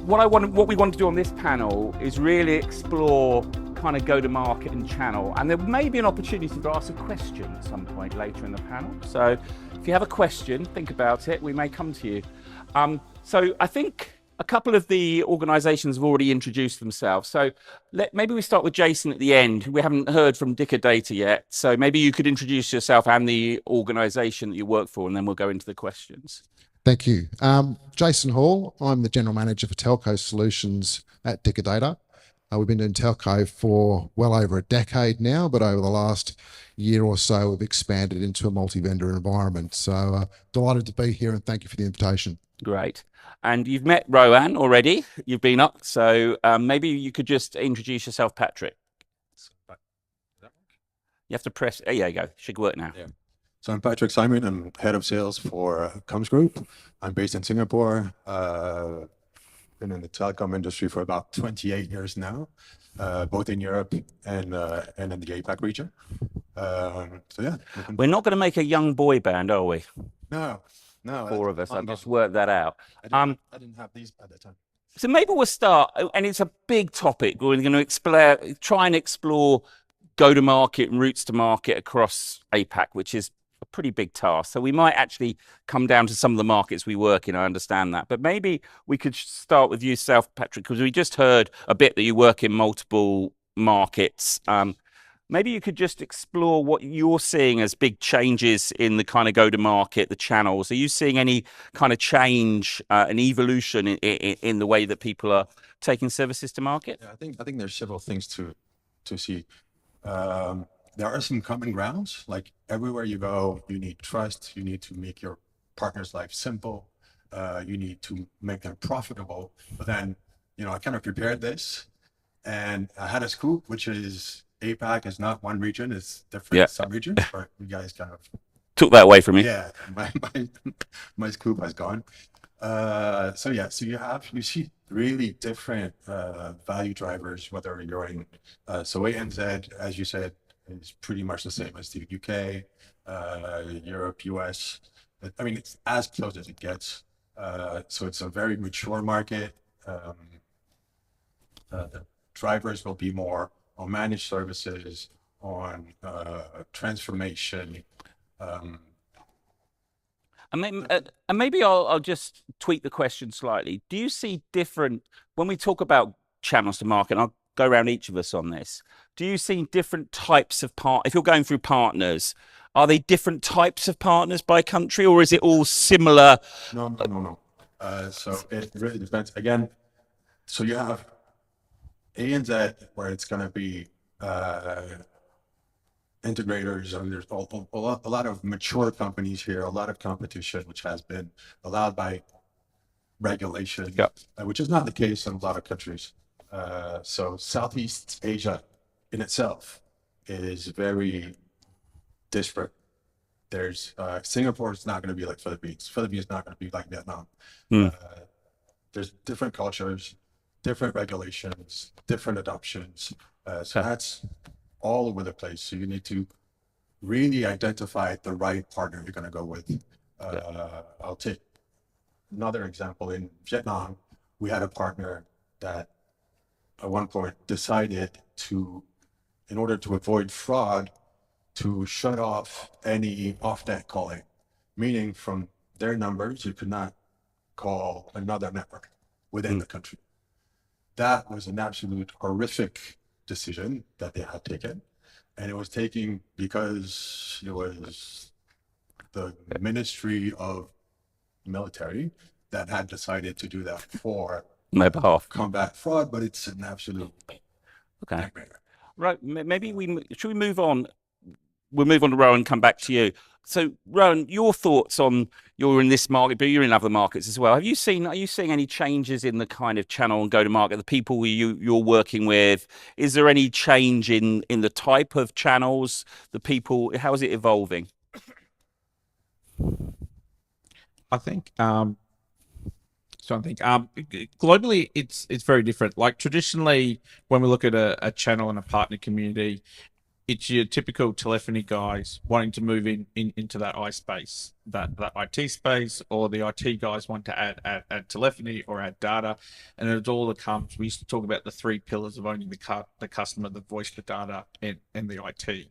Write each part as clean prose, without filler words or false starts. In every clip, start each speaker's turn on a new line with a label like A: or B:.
A: what we want to do on this panel is really explore kind of go-to-market and channel, and there may be an opportunity to ask a question at some point later in the panel. So if you have a question, think about it. We may come to you. So I think a couple of the organisations have already introduced themselves. So maybe we start with Jason at the end. We haven't heard from Dicker Data yet. So maybe you could introduce yourself and the organisation that you work for, and then we'll go into the questions.
B: Thank you. Jason Hall. I'm the General Manager for Telco Solutions at Dicker Data. We've been doing telco for well over a decade now, but over the last year or so, we've expanded into a multi-vendor environment. So delighted to be here, and thank you for the invitation.
A: Great. And you've met Rohan already. You've been up. So maybe you could just introduce yourself, Patrick. You have to press. There you go. Should work now.
C: Yeah. So I'm Patrick Simon. I'm head of sales for Coms Group. I'm based in Singapore. Been in the telecom industry for about 28 years now, both in Europe and in the APAC region. So yeah.
A: We're not going to make a young boy band, are we?
C: No.
A: Four of us. I've just worked that out.
C: I didn't have these at the time.
A: So maybe we'll start, and it's a big topic. We're going to try and explore go-to-market and routes to market across APAC, which is a pretty big task. So we might actually come down to some of the markets we work in. I understand that. But maybe we could start with yourself, Patrick, because we just heard a bit that you work in multiple markets. Maybe you could just explore what you're seeing as big changes in the kind of go-to-market, the channels. Are you seeing any kind of change, an evolution in the way that people are taking services to market?
C: Yeah, I think there's several things to see. There are some common grounds, like everywhere you go, you need trust. You need to make your partner's life simple. You need to make them profitable. But then, I kind of prepared this, and I had a scoop, which is APAC is not one region; it's different sub-regions. But you guys kind of
A: took that away from me.
C: Yeah, my scoop has gone. So you see really different value drivers, whether you're in so ANZ, as you said, is pretty much the same as the UK, Europe, US. I mean, it's as close as it gets. So it's a very mature market. The drivers will be more on managed services, on transformation.
A: And maybe I'll just tweak the question slightly. Do you see different, when we talk about channels to market, and I'll go around each of us on this, do you see different types of if you're going through partners, are they different types of partners by country, or is it all similar?
C: No. So it really depends. Again, so you have ANZ, where it's going to be integrators, and there's a lot of mature companies here, a lot of competition, which has been allowed by regulation, which is not the case in a lot of countries. So Southeast Asia in itself is very disparate. There's Singapore is not going to be like Philippines. Philippines is not going to be like Vietnam. There's different cultures, different regulations, different adoptions. So that's all over the place. So you need to really identify the right partner you're going to go with. I'll take another example. In Vietnam, we had a partner that at one point decided to, in order to avoid fraud, to shut off any off-net calling, meaning from their numbers, you could not call another network within the country. That was an absolute horrific decision that they had taken. And it was taken because it was the Ministry of Military that had decided to do that for
A: my behalf,
C: combat fraud, but it's an absolute nightmare.
A: Right, maybe should we move on? We'll move on to Rohan and come back to you. So Rohan, your thoughts on, you're in this market, but you're in other markets as well. Are you seeing any changes in the kind of channel and go-to-market, the people you're working with? Is there any change in the type of channels, the people, how is it evolving?
D: I think globally it's very different. Like traditionally, when we look at a channel and a partner community, it's your typical telephony guys wanting to move into that I space, that IT space, or the IT guys want to add telephony or add data, and it's all that comes. We used to talk about the three pillars of owning the customer, the voice, the data, and the IT.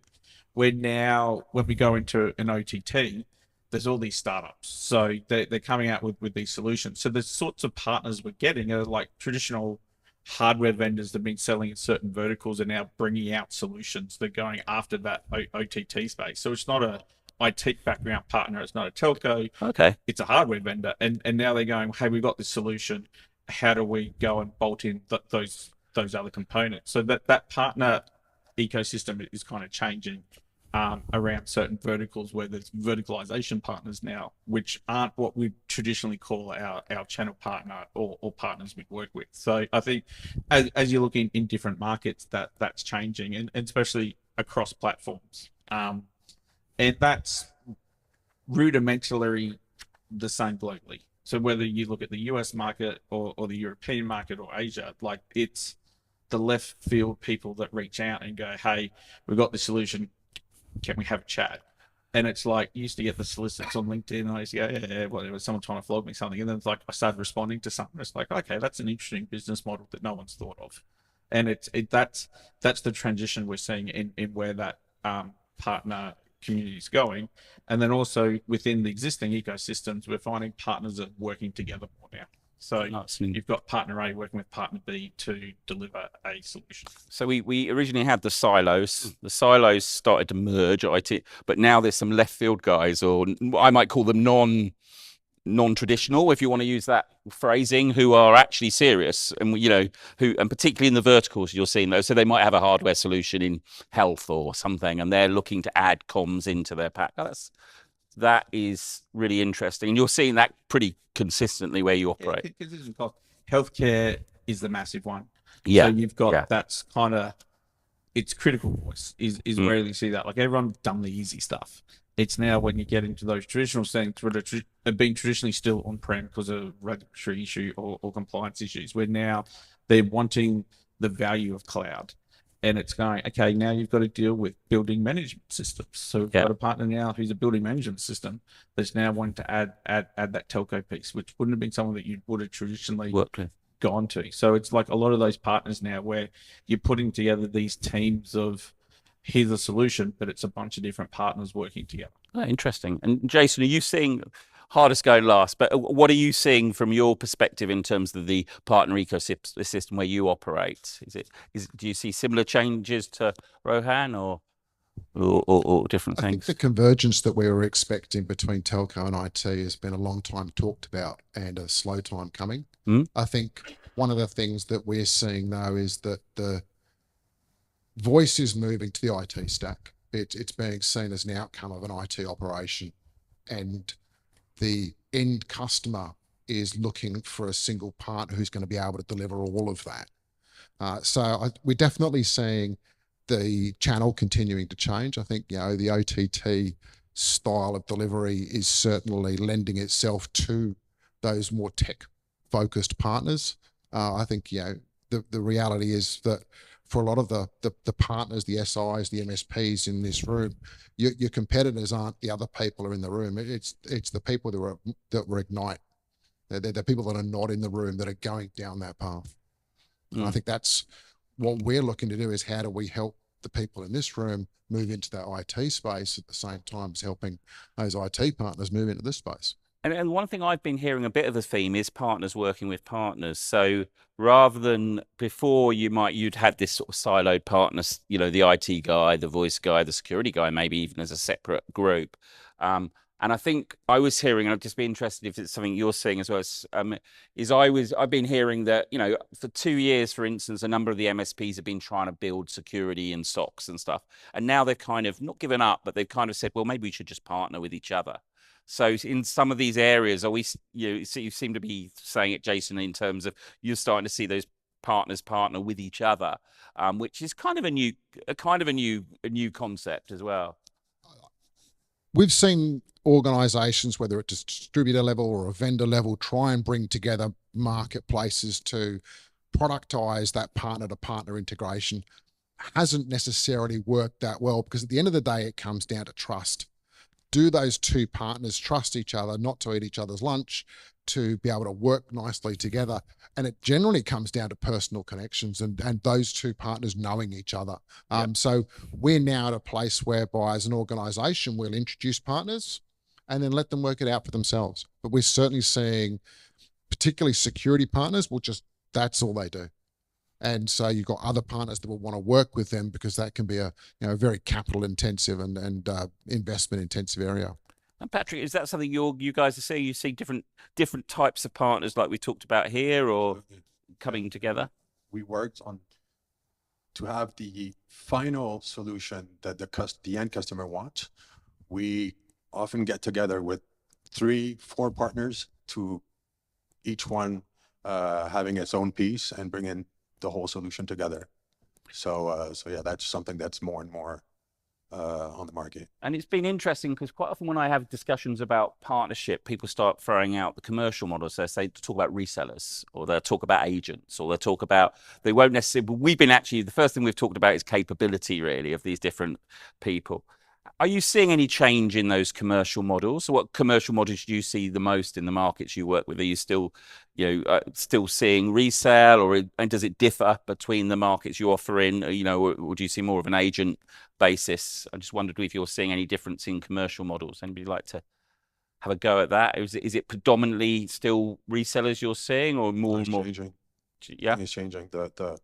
D: Where now, when we go into an OTT, there's all these startups, so they're coming out with these solutions. So the sorts of partners we're getting are like traditional hardware vendors that have been selling in certain verticals are now bringing out solutions. They're going after that OTT space. So it's not a IT background partner. It's not a telco.
A: Okay.
D: It's a hardware vendor. And now they're going, hey, we've got this solution. How do we go and bolt in those other components? So that partner ecosystem is kind of changing around certain verticals where there's verticalization partners now, which aren't what we traditionally call our channel partner or partners we work with. So I think as you look in different markets, that's changing, and especially across platforms. And that's rudimentarily the same globally. So whether you look at the US market or the European market or Asia, like it's the left field people that reach out and go, hey, we've got this solution. Can we have a chat? And it's like, you used to get the solicits on LinkedIn, and I used to go, yeah, whatever, someone trying to flog me something. And then it's like, I started responding to something. It's like, okay, that's an interesting business model that no one's thought of. And that's the transition we're seeing in where that partner community is going. And then also within the existing ecosystems, we're finding partners are working together more now. So you've got partner A working with partner B to deliver a solution.
A: So we originally had the silos. The silos started to merge IT, but now there's some left field guys, or I might call them non-traditional, if you want to use that phrasing, who are actually serious, and and particularly in the verticals you're seeing those. So they might have a hardware solution in health or something, and they're looking to add comms into their pack. That is really interesting. And you're seeing that pretty consistently where you operate.
D: Yeah, healthcare is the massive one.
A: Yeah.
D: So you've got that's kind of, it's critical voice is where you see that. Like everyone's done the easy stuff. It's now when you get into those traditional settings that have been traditionally still on-prem because of regulatory issue or compliance issues, where now they're wanting the value of cloud. And it's going, okay, now you've got to deal with building management systems. So we've got a partner now who's a building management system that's now wanting to add that telco piece, which wouldn't have been something that you would have traditionally gone to. So it's like a lot of those partners now where you're putting together these teams of, here's a solution, but it's a bunch of different partners working together.
A: Oh, interesting. And Jason, are you seeing, hardest going last, but what are you seeing from your perspective in terms of the partner ecosystem where you operate? Do you see similar changes to Rohan or different things?
B: I think the convergence that we were expecting between telco and IT has been a long time talked about and a slow time coming. I think one of the things that we're seeing though is that the voice is moving to the IT stack. It's being seen as an outcome of an IT operation, and the end customer is looking for a single partner who's going to be able to deliver all of that. So we're definitely seeing the channel continuing to change. I think, the OTT style of delivery is certainly lending itself to those more tech focused partners. I think, the reality is that for a lot of the partners, the SIs, the MSPs in this room, your competitors aren't the other people who are in the room. It's the people that were Ignite. They're the people that are not in the room that are going down that path. And I think that's what we're looking to do, is how do we help the people in this room move into that IT space at the same time as helping those IT partners move into this space.
A: And one thing I've been hearing a bit of the theme is partners working with partners. So rather than before, you'd had this sort of siloed partners, the IT guy, the voice guy, the security guy, maybe even as a separate group. And I think I was hearing, and I'd just be interested if it's something you're seeing as well, I've been hearing that, for 2 years, for instance, a number of the MSPs have been trying to build security and SOCs and stuff. And now they've kind of not given up, but they've kind of said, well, maybe we should just partner with each other. So in some of these areas, you seem to be saying it, Jason, in terms of you're starting to see those partners partner with each other, which is kind of a new concept as well.
B: We've seen organizations, whether it's a distributor level or a vendor level, try and bring together marketplaces to productize that partner to partner integration. hasn't necessarily worked that well, because at the end of the day, it comes down to trust. Do those two partners trust each other, not to eat each other's lunch, to be able to work nicely together? And it generally comes down to personal connections and those two partners knowing each other. So we're now at a place whereby, as an organization, we'll introduce partners and then let them work it out for themselves. But we're certainly seeing, particularly security partners, that's all they do. And so you've got other partners that will want to work with them, because that can be a very capital intensive and investment intensive area.
A: And Patrick, is that something you guys are seeing? You see different types of partners like we talked about here, or coming together?
C: We worked on to have the final solution that the end customer wants. We often get together with 3-4 partners, to each one having its own piece, and bring in the whole solution together. So yeah, that's something that's more and more on the market.
A: And it's been interesting, because quite often when I have discussions about partnership, people start throwing out the commercial models. They say to talk about resellers, or they'll talk about agents, or they'll talk about, they won't necessarily, we've been actually, the first thing we've talked about is capability, really, of these different people. Are you seeing any change in those commercial models? So what commercial models do you see the most in the markets you work with? Are you still, still seeing resale, and does it differ between the markets you offer in, or do you see more of an agent basis? I just wondered if you're seeing any difference in commercial models. Anybody like to have a go at that? Is it predominantly still resellers you're seeing, or more and more?
C: Changing.
A: Yeah,
C: It's changing. The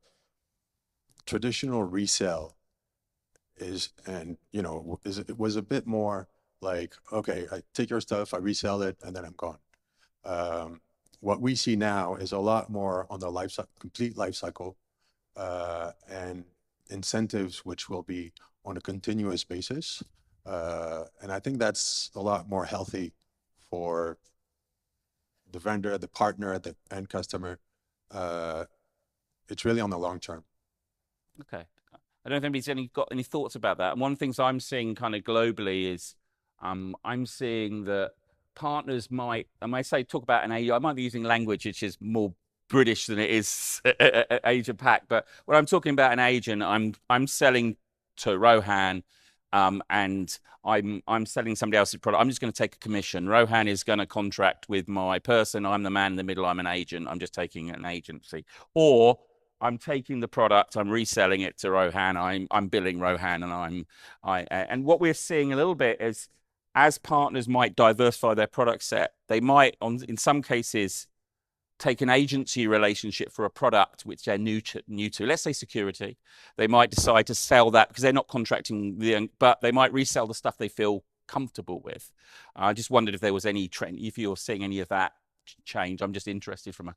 C: traditional resale it was a bit more like, okay, I take your stuff, I resell it, and then I'm gone. What we see now is a lot more on the complete life cycle, and incentives, which will be on a continuous basis. And I think that's a lot more healthy for the vendor, the partner, the end customer. It's really on the long term.
A: Okay. I don't know if anybody's got any thoughts about that. And one of the things I'm seeing kind of globally is I'm seeing that partners might, and I say talk about an agent, I might be using language which is more British than it is APAC, but when I'm talking about an agent, I'm selling to Rohan, and I'm selling somebody else's product. I'm just going to take a commission. Rohan is going to contract with my person. I'm the man in the middle. I'm an agent. I'm just taking an agency. Or I'm taking the product, I'm reselling it to Rohan, I'm billing Rohan, and what we're seeing a little bit is, as partners might diversify their product set, they might, in some cases, take an agency relationship for a product which they're new to. Let's say security. They might decide to sell that because they're not contracting, but they might resell the stuff they feel comfortable with. I just wondered if there was any trend, if you're seeing any of that change. I'm just interested from a...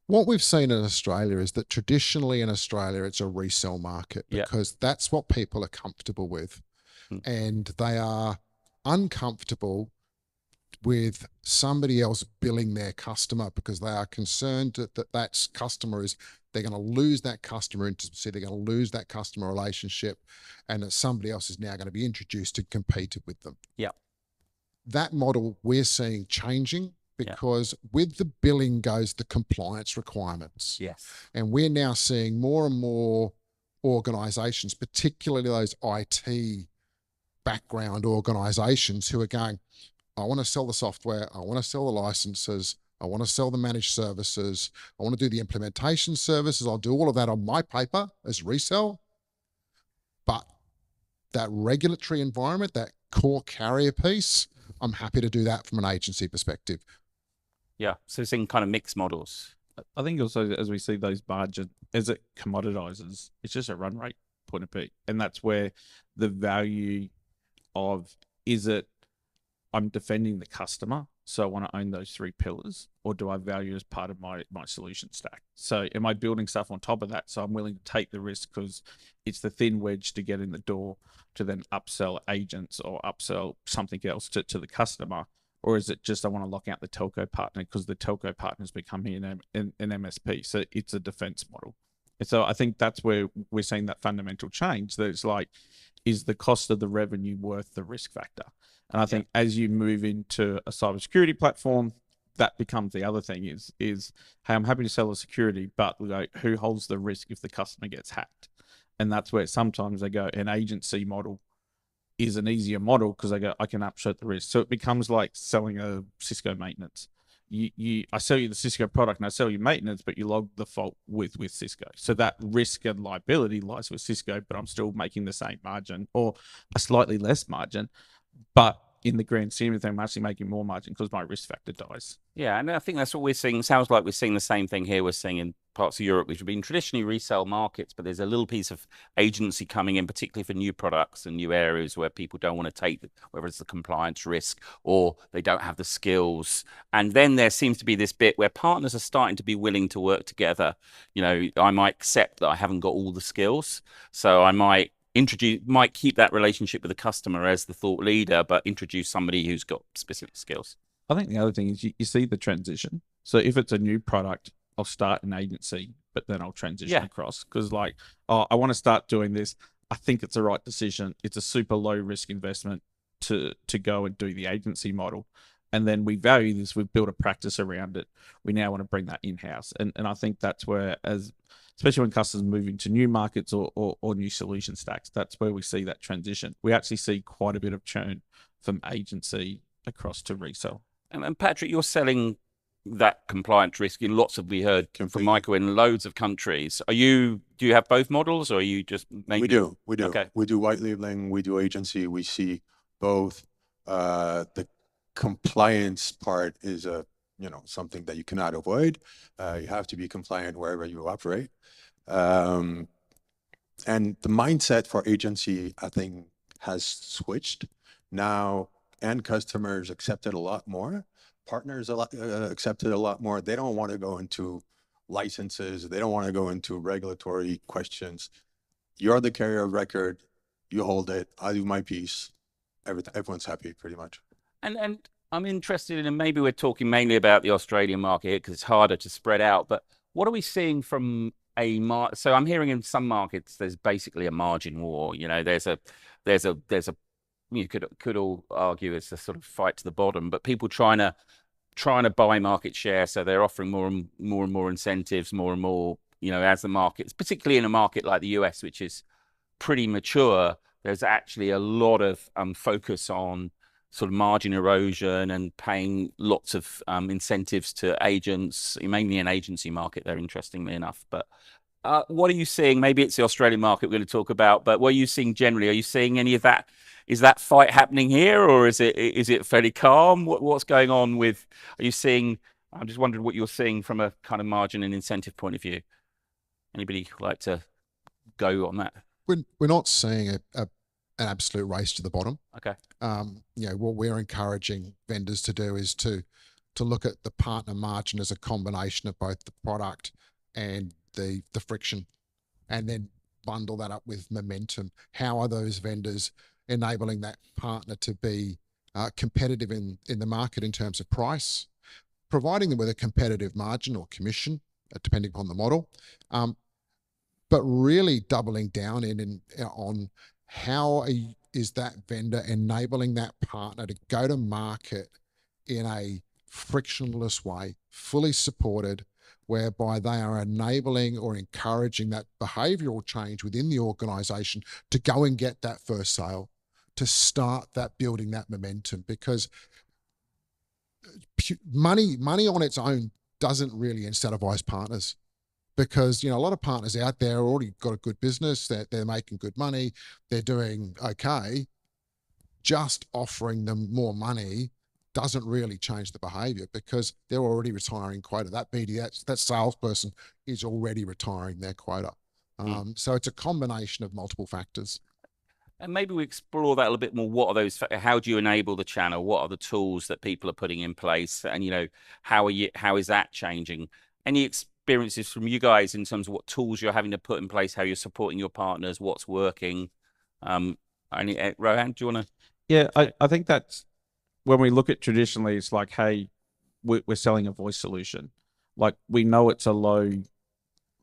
B: What we've seen in Australia is that traditionally in Australia, it's a resale market, because that's what people are comfortable with. And they are uncomfortable with somebody else billing their customer, because they are concerned that customer they're going to lose that customer intimacy, they're going to lose that customer relationship, and that somebody else is now going to be introduced to compete with them.
A: Yeah.
B: That model we're seeing changing, because with the billing goes the compliance requirements.
A: Yes.
B: And we're now seeing more and more organizations, particularly those IT background organizations, who are going, I want to sell the software, I want to sell the licenses, I want to sell the managed services, I want to do the implementation services, I'll do all of that on my paper as resell. But that regulatory environment, that core carrier piece, I'm happy to do that from an agency perspective.
A: Yeah, so seeing kind of mixed models.
D: I think also, as we see those margins, as it commoditizes, it's just a run rate point of view. And that's where the value of, is it, I'm defending the customer, so I want to own those 3 pillars, or do I value as part of my solution stack? So am I building stuff on top of that? So I'm willing to take the risk because it's the thin wedge to get in the door to then upsell agents or upsell something else to the customer. Or is it just, I want to lock out the telco partner because the telco partner is becoming an MSP? So it's a defense model. And so I think that's where we're seeing that fundamental change, that it's like, is the cost of the revenue worth the risk factor? And I think as you move into a cybersecurity platform, that becomes the other thing is, hey, I'm happy to sell the security, but who holds the risk if the customer gets hacked? And that's where sometimes they go, an agency model is an easier model because they go, I can upshift the risk. So it becomes like selling a Cisco maintenance. I sell you the Cisco product and I sell you maintenance, but you log the fault with Cisco. So that risk and liability lies with Cisco, but I'm still making the same margin or a slightly less margin. But in the grand scheme of things, I'm actually making more margin because my risk factor dies.
A: Yeah, and I think that's what we're seeing. Sounds like we're seeing the same thing here. We're seeing in parts of Europe, which have been traditionally resale markets, but there's a little piece of agency coming in, particularly for new products and new areas where people don't want to take, whether it's the compliance risk or they don't have the skills. And then there seems to be this bit where partners are starting to be willing to work together. You know, I might accept that I haven't got all the skills, so I might keep that relationship with the customer as the thought leader, but introduce somebody who's got specific skills.
D: I think the other thing is you see the transition. So if it's a new product, I'll start an agency, but then I'll transition across because like, oh, I want to start doing this. I think it's the right decision. It's a super low risk investment to go and do the agency model. And then we value this. We've built a practice around it. We now want to bring that in-house. And I think that's where, especially when customers move into new markets or new solution stacks, that's where we see that transition. We actually see quite a bit of churn from agency across to resale.
A: And Patrick, you're selling that compliance risk in lots of, we heard from Michael, in loads of countries. Do you have both models, or are you just mainly?
C: We do.
A: Okay.
C: We do white labeling, we do agency. We see both. The compliance part is something that you cannot avoid. You have to be compliant wherever you operate. And the mindset for agency, I think, has switched now. And customers accept it a lot more. Partners accept it a lot more. They don't want to go into licenses. They don't want to go into regulatory questions. You're the carrier of record. You hold it. I do my piece. Everyone's happy, pretty much.
A: And I'm interested in, and maybe we're talking mainly about the Australian market here because it's harder to spread out. But what are we seeing from so I'm hearing in some markets there's basically a margin war. You know, there's a you could all argue it's a sort of fight to the bottom, but people trying to buy market share, so they're offering more and more incentives, more and more, you know, as the markets, particularly in a market like the US, which is pretty mature, there's actually a lot of focus on sort of margin erosion and paying lots of incentives to agents, mainly an agency market there, interestingly enough. But what are you seeing? Maybe it's the Australian market we're going to talk about, but what are you seeing generally? Are you seeing any of that? Is that fight happening here, or is it fairly calm? What's going on with? Are you seeing? I'm just wondering what you're seeing from a kind of margin and incentive point of view. Anybody like to go on that?
B: We're not seeing an absolute race to the bottom.
A: Okay.
B: What we're encouraging vendors to do is to look at the partner margin as a combination of both the product and the friction, and then bundle that up with momentum. How are those vendors enabling that partner to be competitive in the market in terms of price, providing them with a competitive margin or commission, depending upon the model, but really doubling down on how is that vendor enabling that partner to go to market in a frictionless way, fully supported, whereby they are enabling or encouraging that behavioral change within the organization to go and get that first sale, to start that building that momentum, because money on its own doesn't really incentivize partners, because a lot of partners out there already got a good business, they're making good money, they're doing okay. Just offering them more money doesn't really change the behavior, because they're already retiring quota. That BD, that salesperson is already retiring their quota. So it's a combination of multiple factors.
A: And maybe we explore that a little bit more. What are those? How do you enable the channel? What are the tools that people are putting in place? And how is that changing? Any experiences from you guys in terms of what tools you're having to put in place? How you're supporting your partners? What's working? Rohan, do you want to?
D: Yeah, I think that's when we look at traditionally. It's like, hey, we're selling a voice solution. Like, we know it's a low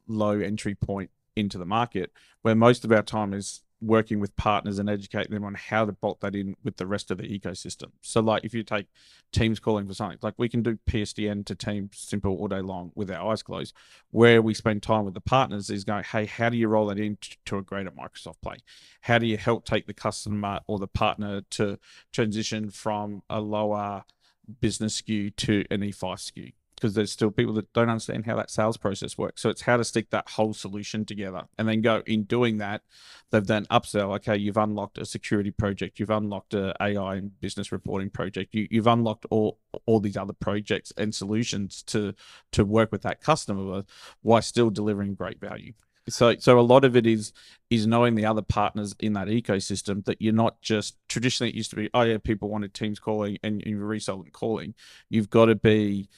D: entry point into the market, where most of our time is working with partners and educating them on how to bolt that in with the rest of the ecosystem. So like if you take Teams calling for something, like we can do PSTN to Teams simple all day long with our eyes closed. Where we spend time with the partners is going, hey, how do you roll that into a greater Microsoft play? How do you help take the customer or the partner to transition from a lower business SKU to an E5 SKU? Because there's still people that don't understand how that sales process works. So it's how to stick that whole solution together and then go in doing that. They've then upsell. Okay, you've unlocked a security project. You've unlocked a AI and business reporting project. You've unlocked all these other projects and solutions to work with that customer while still delivering great value. So a lot of it is knowing the other partners in that ecosystem, that you're not just, traditionally it used to be, oh yeah, people wanted Teams calling and you resell them calling. You've got to be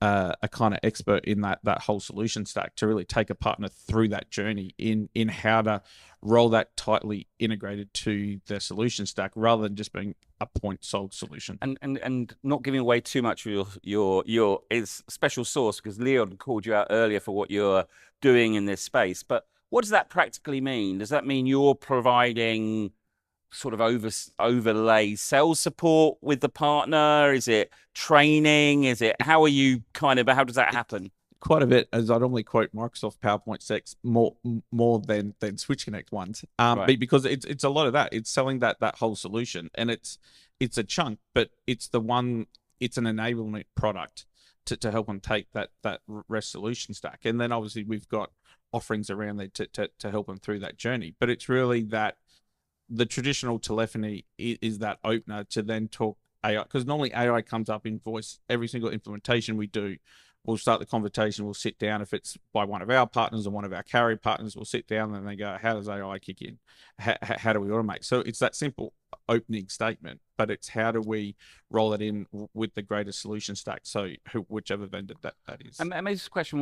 D: a kind of expert in that whole solution stack to really take a partner through that journey in how to roll that tightly integrated to their solution stack rather than just being a point sold solution.
A: And not giving away too much of your is special sauce, because Leon called you out earlier for what you're doing in this space. But what does that practically mean? Does that mean you're providing sort of overlay sales support with the partner? Is it training? Is it, how does that happen?
D: Quite a bit, as I normally quote Microsoft PowerPoint specs more than Switch Connect ones,
A: Right.
D: because it's a lot of that. It's selling that whole solution, and it's a chunk, but it's an enablement product to help them take that REST solution stack, and then obviously we've got offerings around there to help them through that journey. But it's really that the traditional telephony is that opener to then talk AI, because normally AI comes up in voice. Every single implementation we do, we'll start the conversation, we'll sit down. If it's by one of our partners or one of our carrier partners, we'll sit down and they go, how does AI kick in? How do we automate? So it's that simple opening statement, but it's how do we roll it in with the greater solution stack? So whichever vendor that is.
A: And this question,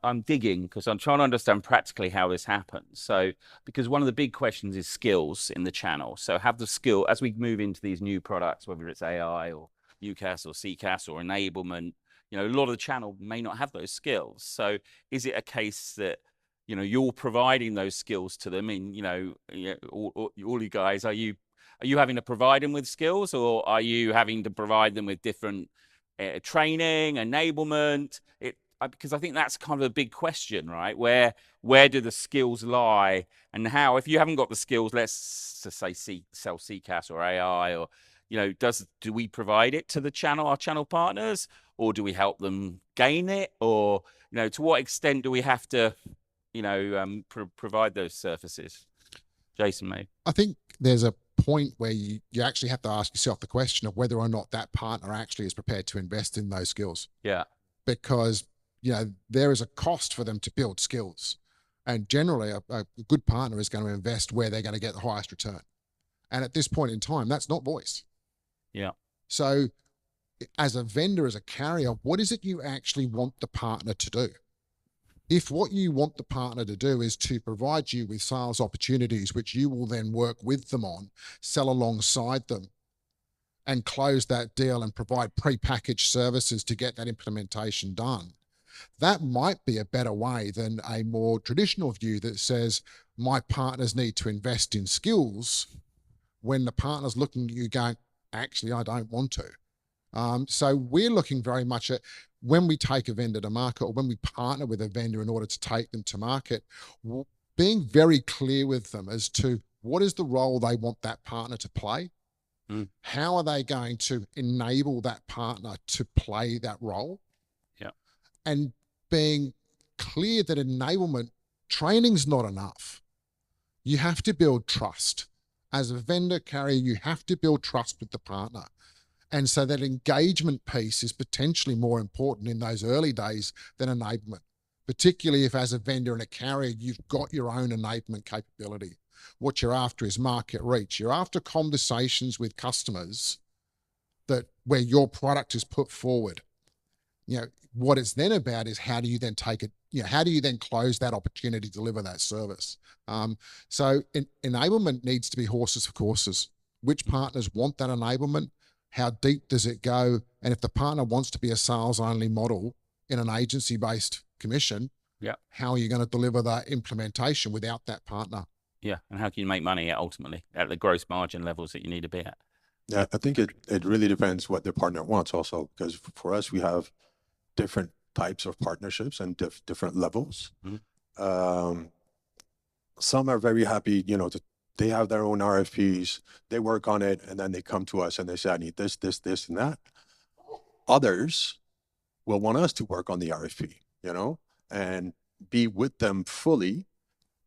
A: I'm digging because I'm trying to understand practically how this happens. So, because one of the big questions is skills in the channel. So have the skill, as we move into these new products, whether it's AI or UCaaS or CCaaS or enablement, a lot of the channel may not have those skills. So is it a case that, you're providing those skills to them all you guys, are you having to provide them with skills, or are you having to provide them with different training, enablement? Because I think that's kind of a big question, right? Where do the skills lie, and how, if you haven't got the skills, let's just say sell CCaaS or AI, or do we provide it to our channel partners, or do we help them gain it, or to what extent do we have to provide those services? Jason, maybe.
B: I think there's a point where you actually have to ask yourself the question of whether or not that partner actually is prepared to invest in those skills.
A: Yeah.
B: Because, there is a cost for them to build skills. And generally a good partner is going to invest where they're going to get the highest return. And at this point in time, that's not voice.
A: Yeah.
B: So as a vendor, as a carrier, what is it you actually want the partner to do? If what you want the partner to do is to provide you with sales opportunities, which you will then work with them on, sell alongside them, and close that deal and provide pre-packaged services to get that implementation done, that might be a better way than a more traditional view that says my partners need to invest in skills, when the partner's looking at you going, actually, I don't want to. So we're looking very much at, when we take a vendor to market, or when we partner with a vendor in order to take them to market, being very clear with them as to what is the role they want that partner to play. How are they going to enable that partner to play that role?
A: Yeah.
B: And being clear that enablement training's not enough. You have to build trust. As a vendor carrier, you have to build trust with the partner. And so that engagement piece is potentially more important in those early days than enablement, particularly if as a vendor and a carrier, you've got your own enablement capability. What you're after is market reach. You're after conversations with customers where your product is put forward. What it's then about is how do you then take it, how do you then close that opportunity to deliver that service? So enablement needs to be horses for courses. Which partners want that enablement? How deep does it go? And if the partner wants to be a sales-only model in an agency-based commission, how are you going to deliver that implementation without that partner?
A: Yeah, and how can you make money ultimately at the gross margin levels that you need to be at?
C: Yeah, I think it really depends what the partner wants also, because for us, we have different types of partnerships and different levels. Some are very happy, they have their own RFPs, they work on it, and then they come to us and they say, I need this, this, this, and that. Others will want us to work on the RFP, and be with them fully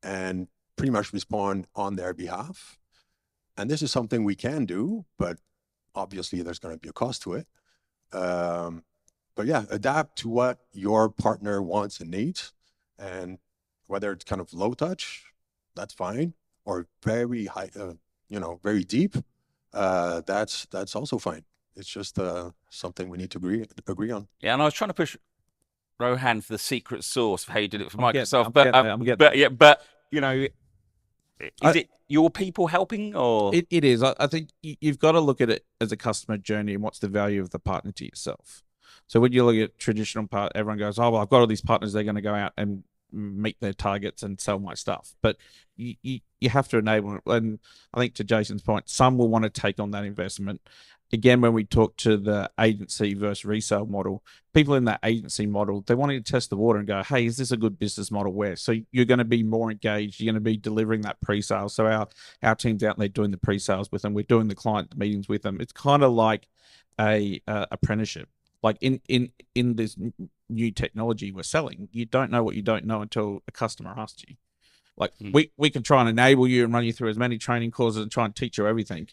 C: and pretty much respond on their behalf. And this is something we can do, but obviously there's going to be a cost to it. But yeah, adapt to what your partner wants and needs, and whether it's kind of low touch, that's fine, or very high, very deep, that's also fine. It's just something we need to agree on.
A: Yeah, and I was trying to push Rohan for the secret sauce for how you did it for Microsoft,
D: but
A: is it your people helping, or
D: it is? I think you've got to look at it as a customer journey and what's the value of the partner to yourself. So when you look at traditional part, everyone goes, oh, well, I've got all these partners, they're going to go out and meet their targets and sell my stuff. But you have to enable it. And I think to Jason's point, some will want to take on that investment. Again, when we talk to the agency versus resale model, people in that agency model, they want to test the water and go, hey, is this a good business model where? So you're going to be more engaged. You're going to be delivering that pre-sale. So our team's out there doing the pre-sales with them. We're doing the client meetings with them. It's kind of like a apprenticeship. Like in this new technology we're selling, you don't know what you don't know until a customer asks you. Like we can try and enable you and run you through as many training courses and try and teach you everything.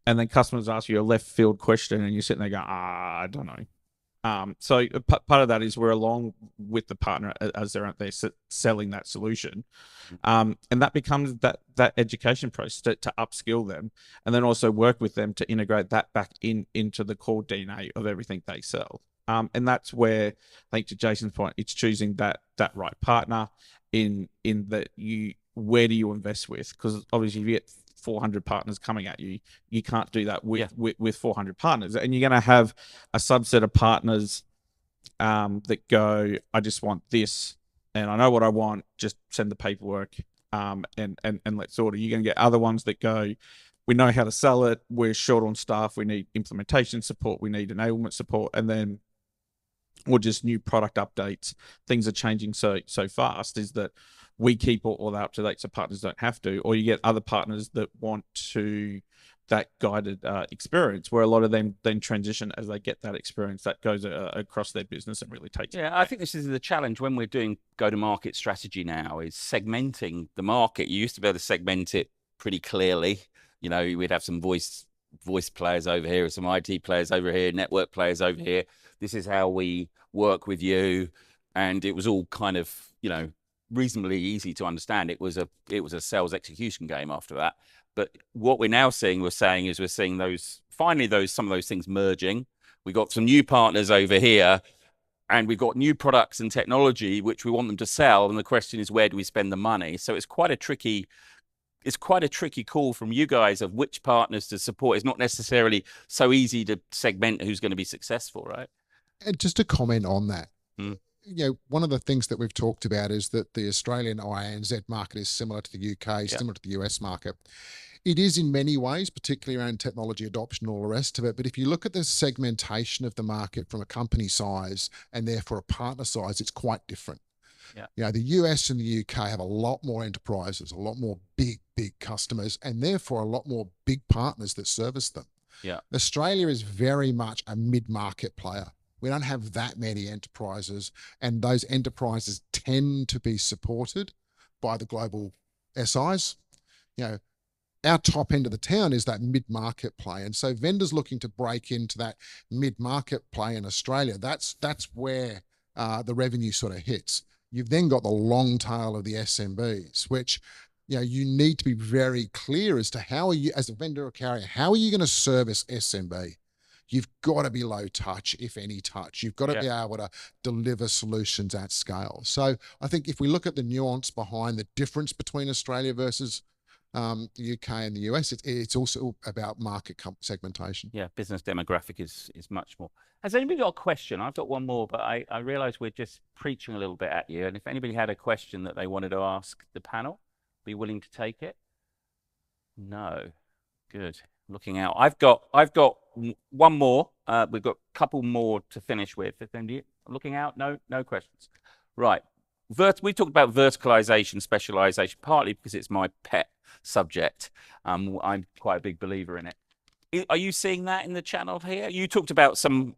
D: And then customers ask you a left field question and you're sitting there going, I don't know. So part of that is we're along with the partner as they're out there selling that solution. And that becomes that education process to upskill them, and then also work with them to integrate that back into the core DNA of everything they sell. And that's where, I think to Jason's point, it's choosing that right partner in that where do you invest with? Because obviously if you get 400 partners coming at you, you can't do that with 400 partners. And you're going to have a subset of partners that go, I just want this, and I know what I want, just send the paperwork and let's order. You're going to get other ones that go, we know how to sell it, we're short on staff, we need implementation support, we need enablement support, and then or just new product updates. Things are changing so fast, is that we keep all that up to date so partners don't have to. Or you get other partners that want to that guided experience, where a lot of them then transition as they get that experience that goes across their business and really takes it.
A: I think this is the challenge when we're doing go-to-market strategy now, is segmenting the market. You used to be able to segment it pretty clearly. We'd have some voice players over here, some IT players over here, network players over here. This is how we work with you. And it was all kind of, reasonably easy to understand. It was a sales execution game after that. But what we're now seeing, we're seeing some of those things merging. We got some new partners over here, and we've got new products and technology which we want them to sell. And the question is, where do we spend the money? So it's quite a tricky call from you guys of which partners to support. It's not necessarily so easy to segment who's going to be successful, right?
B: And just to comment on that, one of the things that we've talked about is that the Australian INZ market is similar to the UK, similar to the US market. It is in many ways, particularly around technology adoption, all the rest of it. But if you look at the segmentation of the market from a company size and therefore a partner size, it's quite different. The US and the UK have a lot more enterprises, a lot more big customers, and therefore a lot more big partners that service them. Australia is very much a mid-market player. We don't have that many enterprises, and those enterprises tend to be supported by the global SIs. Our top end of the town is that mid-market play. And so vendors looking to break into that mid-market play in Australia, that's where the revenue sort of hits. You've then got the long tail of the SMBs, which you need to be very clear as to how are you, as a vendor or carrier, how are you going to service SMB? You've got to be low touch, if any touch. You've got to be able to deliver solutions at scale. So I think if we look at the nuance behind the difference between Australia versus the UK and the US, it's also about market segmentation.
A: Yeah, business demographic is much more. Has anybody got a question? I've got one more, but I realise we're just preaching a little bit at you. And if anybody had a question that they wanted to ask the panel, be willing to take it. No. Good. Looking out. I've got one more. We've got a couple more to finish with. Looking out? No questions. Right. We talked about verticalization, specialization, partly because it's my pet subject. I'm quite a big believer in it. Are you seeing that in the channel here? You talked about some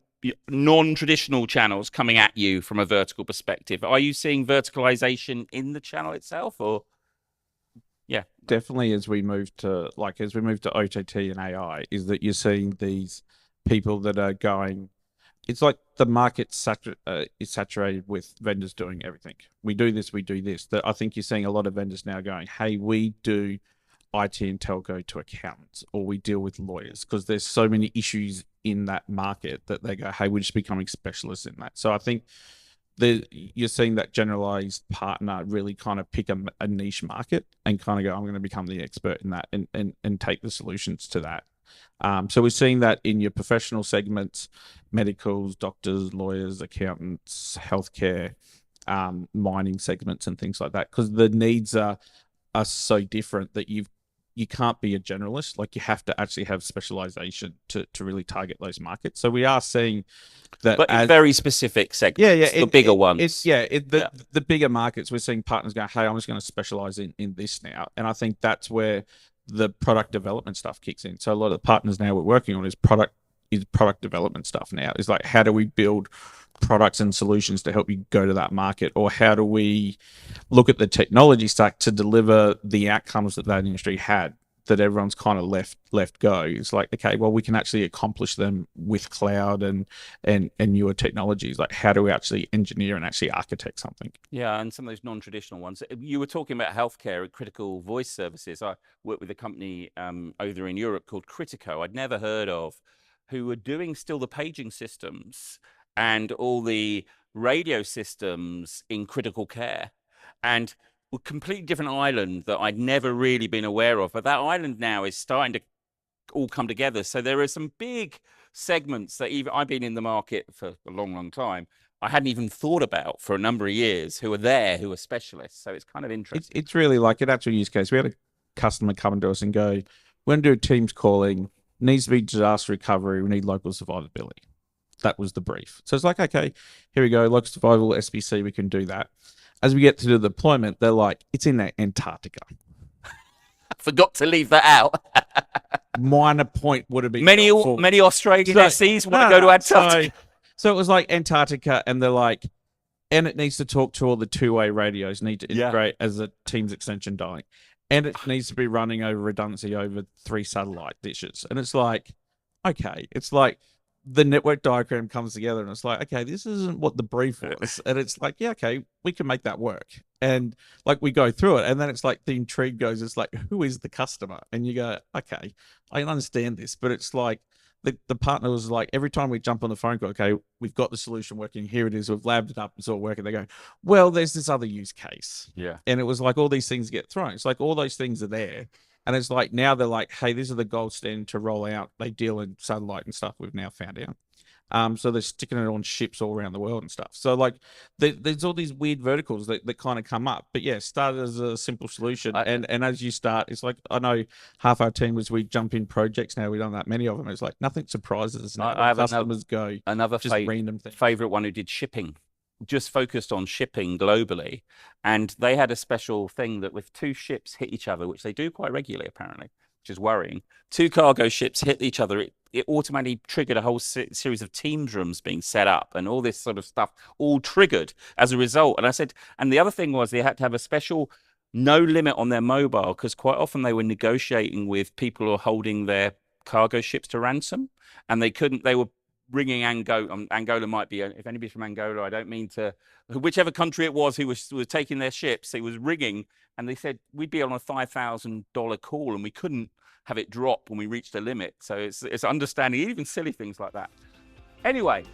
A: non-traditional channels coming at you from a vertical perspective. Are you seeing verticalization in the channel itself, or? Yeah,
D: definitely. As we move to OTT and AI, is that you're seeing these people that are going. It's like the market is saturated with vendors doing everything. We do this. That I think you're seeing a lot of vendors now going, hey, we do IT and telco to accountants, or we deal with lawyers, because there's so many issues in that market that they go, hey, we're just becoming specialists in that. So I think you're seeing that generalized partner really kind of pick a niche market and kind of go, I'm going to become the expert in that and take the solutions to that. So we're seeing that in your professional segments, medicals, doctors, lawyers, accountants, healthcare, mining segments and things like that, because the needs are so different that you can't be a generalist. Like, you have to actually have specialization to really target those markets. So we are seeing that,
A: but in very specific segments, the bigger ones.
D: The bigger markets, we're seeing partners going, hey, I'm just going to specialize in this now. And I think that's where the product development stuff kicks in. So a lot of the partners now we're working on is product development stuff now. It's like, how do we build products and solutions to help you go to that market, or how do we look at the technology stack to deliver the outcomes that industry had, that everyone's kind of left go. It's like, okay, well, we can actually accomplish them with cloud and newer technologies. Like, how do we actually engineer and actually architect something?
A: Yeah, and some of those non-traditional ones. You were talking about healthcare and critical voice services. I work with a company over in Europe called Critico, I'd never heard of, who were doing still the paging systems and all the radio systems in critical care, and a completely different island that I'd never really been aware of. But that island now is starting to all come together. So there are some big segments that even I've been in the market for a long time, I hadn't even thought about for a number of years, who are specialists. So it's kind of interesting.
D: It's really like an actual use case. We had a customer come to us and go, we're going to do Teams calling, needs to be disaster recovery, we need local survivability. That was the brief. So it's like, okay, here we go, local survival, SBC, we can do that. As we get to the deployment, they're like, it's in Antarctica.
A: Forgot to leave that out.
D: Minor point would have been
A: many Australian SCs want to go to Antarctica.
D: So it was like Antarctica, and they're like, and it needs to talk to all the two-way radios, need to integrate as a Teams extension dialing, and it needs to be running over redundancy over 3 satellite dishes. And it's like, okay, it's like the network diagram comes together, and it's like, okay, this isn't what the brief was. And it's like, yeah, okay, we can make that work. And like, we go through it, and then it's like the intrigue goes, it's like, who is the customer? And you go, okay, I understand this, but it's like the partner was like, every time we jump on the phone call, okay, we've got the solution working, here it is, we've labbed it up, it's all working. They go, well, there's this other use case.
A: Yeah.
D: And it was like, all these things get thrown. It's like, all those things are there. And it's like, now they're like, hey, these are the gold standard to roll out. They deal in satellite and stuff, we've now found out. So they're sticking it on ships all around the world and stuff. So like, there's all these weird verticals that kind of come up. But yeah, started as a simple solution. And as you start, it's like, I know half our team was, we jump in projects now, we don't that many of them. It's like, nothing surprises us now.
A: I have
D: customers
A: another
D: random thing.
A: Favorite one who did shipping, just focused on shipping globally. And they had a special thing that if 2 ships hit each other, which they do quite regularly apparently, which is worrying, 2 cargo ships hit each other, it automatically triggered a whole series of Teams rooms being set up and all this sort of stuff, all triggered as a result. And I said, and the other thing was they had to have a special no limit on their mobile, because quite often they were negotiating with people who are holding their cargo ships to ransom, and they were ringing Angola. Angola might be, if anybody's from Angola, I don't mean to, whichever country it was who was taking their ships, it was ringing, and they said we'd be on a $5,000 call and we couldn't have it drop when we reached a limit. So it's understanding even silly things like that. Anyway,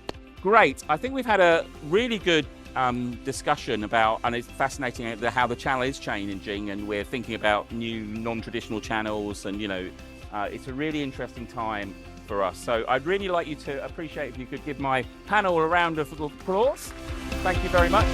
A: great. I think we've had a really good discussion about, and it's fascinating how the channel is changing, and we're thinking about new non-traditional channels, and it's a really interesting time for us. So I'd really like you to appreciate if you could give my panel a round of applause. Thank you very much.